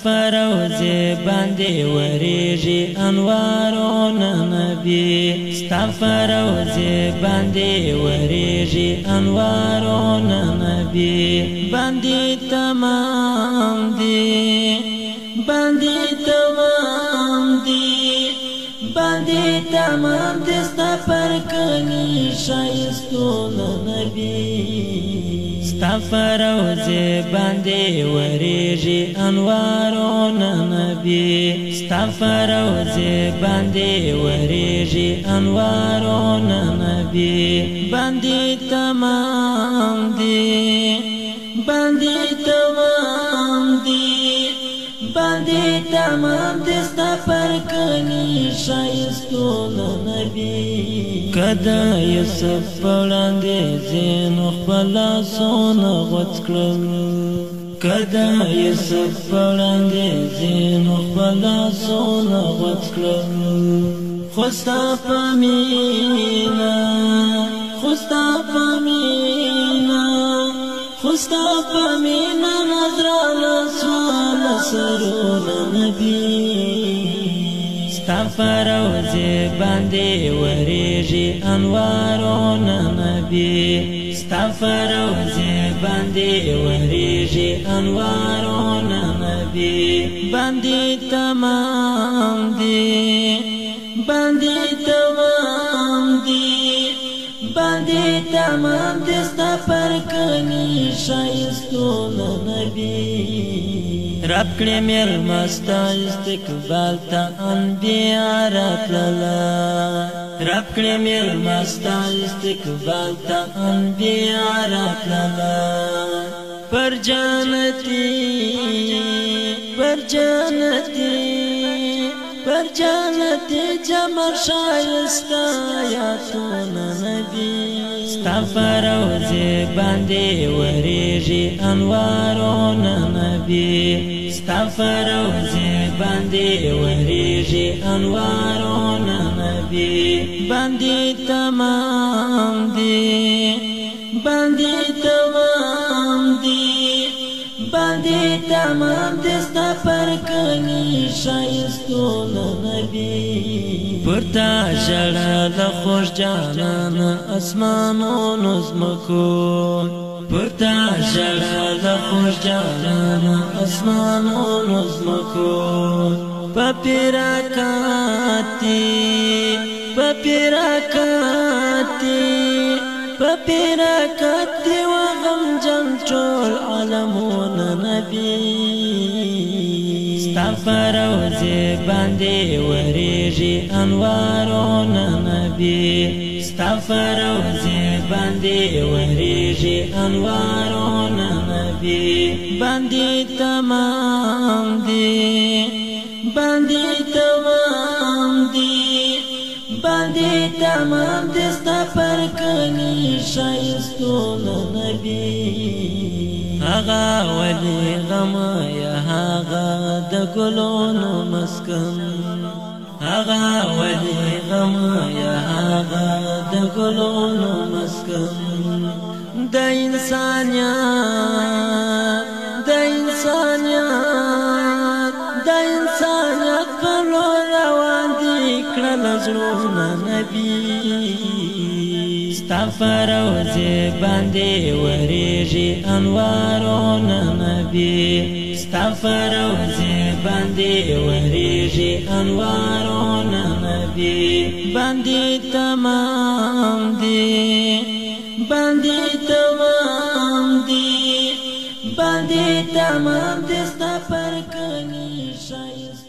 فروزه باندې ورېږي انوارونه نبی ستا فروزه باندې ورېږي انوارونه نبی باندې تمام دي باندې تمام دي باندې تمام دي ستا پر کلی شایستونه نبی ستا فروزه باندې ورېږي انوارونه نبی ستا فروزه باندې ورېږي انوارونه نبی باندې تمام دي باندې تمام دي باندې تمام دي ستا پر کلی شایستونه نبی کدا یوسف وړاندې زینو خپل لاسونه غوڅ کړل کدا یوسف وړاندې زینو خپل لاسونه غوڅ کړل خو ستا په مینه خو ستا په مینه خو ستا په مینه نظرانه سوال سرونه نبی ستا فروزه باندې ورېږي انوارونه نبی ستا فروزه باندې ورېږي انوارونه نبی باندې تمام دي باندې تمام دي باندې تمام دي ستا پر کلی شایستونه نبی رب کړې مېلمه ستا استقبال ته انبیا راتلله رب کړې مېلمه ستا استقبال ته انبیا راتلله پر جنتي پر جنتي پر جنتي جمر شایسته آیاتونه نبی ستا فروزه باندې ورېږي انوارونه نبی ستا فروزه باندې ورېږي انوارونه نبی باندې تمام دي باندې تمام دي باندې تمام دي ستا پر کلی شایستونه نبی پرتا ژړه د خوږ جانان اسمانونو ځمکو پرتا ژړه د خوږ جانان اسمانونو ځمکو په پیراکاتي په پیراکاتي په پیراکاتي و غمجن ټول عالمونه نبی ستا فروزه باندې ورېږي انوارونه نبی ستا فروزه باندې ورېږي انوارونه نبی باندې تمام دي باندې تمام دي باندې تمام دي ستا پر کلی شایستونه نبی هغه ولی غم یا هغه د ګلونو مسکن هغه ولی غم یا هغه د ګلونو مسکن د انسانیت د انسانیت د انسانیت په لور روان دي کړل زړونه نبی ستا فروزه باندې ورېږي انوارونه نبی ستا فروزه باندې ورېږي انوارونه نبی باندې تمام دي باندې تمام دي باندې تمام دي ستا پر کلی شایسته